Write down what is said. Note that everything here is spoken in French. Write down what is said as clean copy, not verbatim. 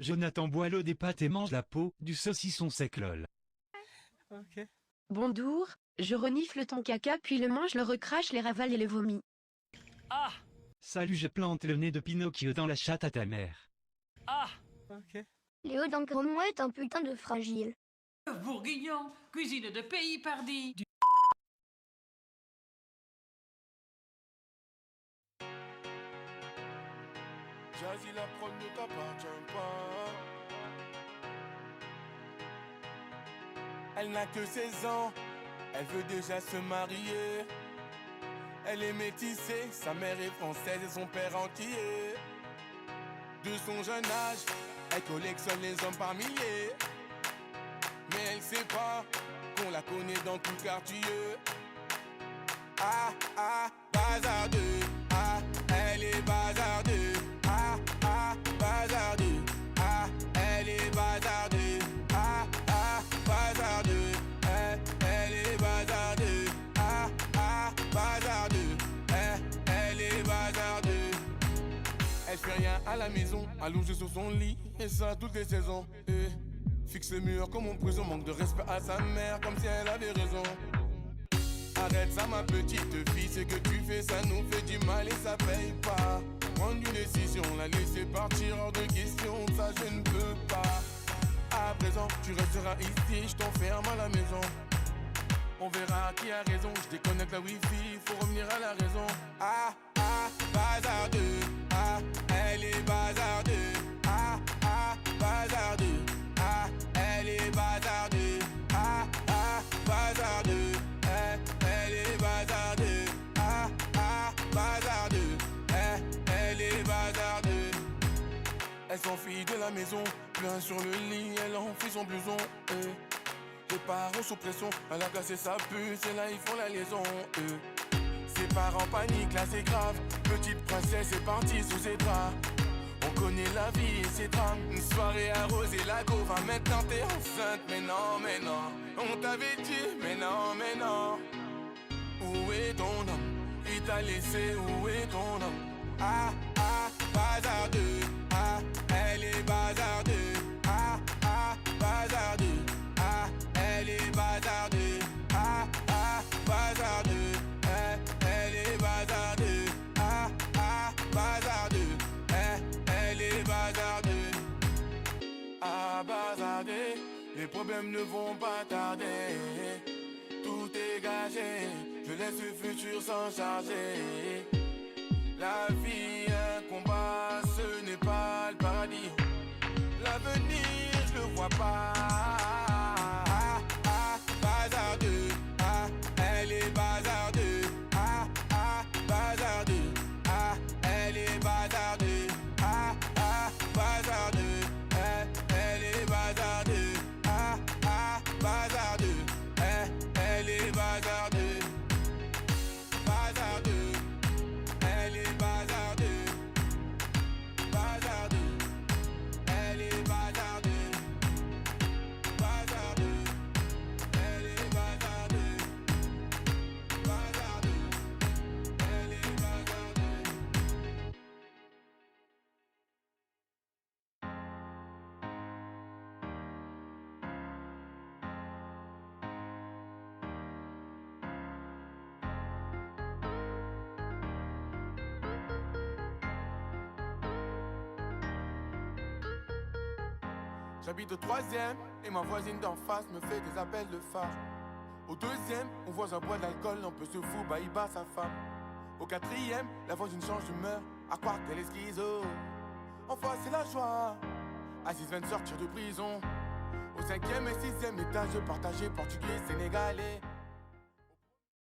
Jonathan boit l'eau des pâtes et mange la peau du saucisson sec lol. Ok. Bonjour, je renifle ton caca puis le mange, le recrache, les ravale et les vomis. Ah. Salut, je plante le nez de Pinocchio dans la chatte à ta mère. Ah. Ok. Léo d'Angremont est un putain de fragile. Bourguignon, cuisine de pays pardi. Jazzy, la prod ne t'appartient pas. Elle n'a que 16 ans, elle veut déjà se marier. Elle est métissée, sa mère est française et son père entier. De son jeune âge, elle collectionne les hommes par milliers. Mais elle sait pas qu'on la connaît dans tout le quartier. Ah, ah, bazardeux. Ah, elle est bazardeux. Ah, ah, bazardeux. Ah, elle est bazardeux. Ah, ah, bazardeux. Elle est bazardeux. Ah, ah, bazardeux. Elle est bazardeux. Elle fait rien à la maison, allongée sur son lit, et ça toutes les saisons. Fixe le mur comme en prison, manque de respect à sa mère, comme si elle avait raison. Arrête ça ma petite fille, ce que tu fais ça nous fait du mal et ça paye pas. Prendre une décision, la laisser partir hors de question, ça je ne peux pas. À présent tu resteras ici, je t'enferme à la maison. On verra qui a raison, je déconnecte la wifi, faut revenir à la raison. Ah, ah, bazardeux. Ah, elle est bazardeux. Ah, ah, bazardeux. Ah, elle est bazardeux. Ah, ah, bazardeux. Elle est bazardeux. Ah, ah, bazardeux. Elle est bazardeux. Elle s'enfuit de la maison, plein sur le lit, elle enfuit son blouson. Les parents sous pression, elle a cassé sa puce et là ils font la liaison. Ses parents paniquent, là c'est grave. Petite princesse est partie sous ses draps. On connaît la vie et ses drames. Une soirée arrosée, la go va maintenant t'es enceinte. Mais non, mais non, on t'avait dit, mais non, mais non. Où est ton homme? Il t'a laissé, où est ton homme? Ah, ah, bazardeux. Ah, elle est bazardeux. Ah, ah, bazardeux. Ah, elle est bazardeux. Ah, ah, bazardeux. Elle est bazardeux. Ah, ah, bazardeux. Elle est bazardeux. Ah, bazardeux. Les problèmes ne vont pas tarder. Tout est gagé. Je laisse le futur s'en charger. La vie, un combat, ce n'est pas le paradis. L'avenir, je le vois pas. Ah, ah, bazardeux. Ah, elle est bazardeux. Ah, ah, bazardeux. Ah, elle est bazardeux. Ah, ah, bazardeux. Elle est bazardeux. Ah, ah, bazardeux. Elle est bazardeux. Bazardeux. Elle est bazardeux. Bazardeux. Elle est bazardeux. Bazardeux. Elle est bazardeux. Bazardeux. Elle est bazardeux. J'habite au 3e et ma voisine d'en face me fait des appels de phare. Au 2e, mon voisin boit de l'alcool, on peut se foutre, bah il bat sa femme. Au 4e, la voisine change d'humeur, à croire qu'elle est schizo. Enfin c'est la joie, Aziz vient de sortir de prison. Au 5e et 6e étage, partagé portugais, sénégalais.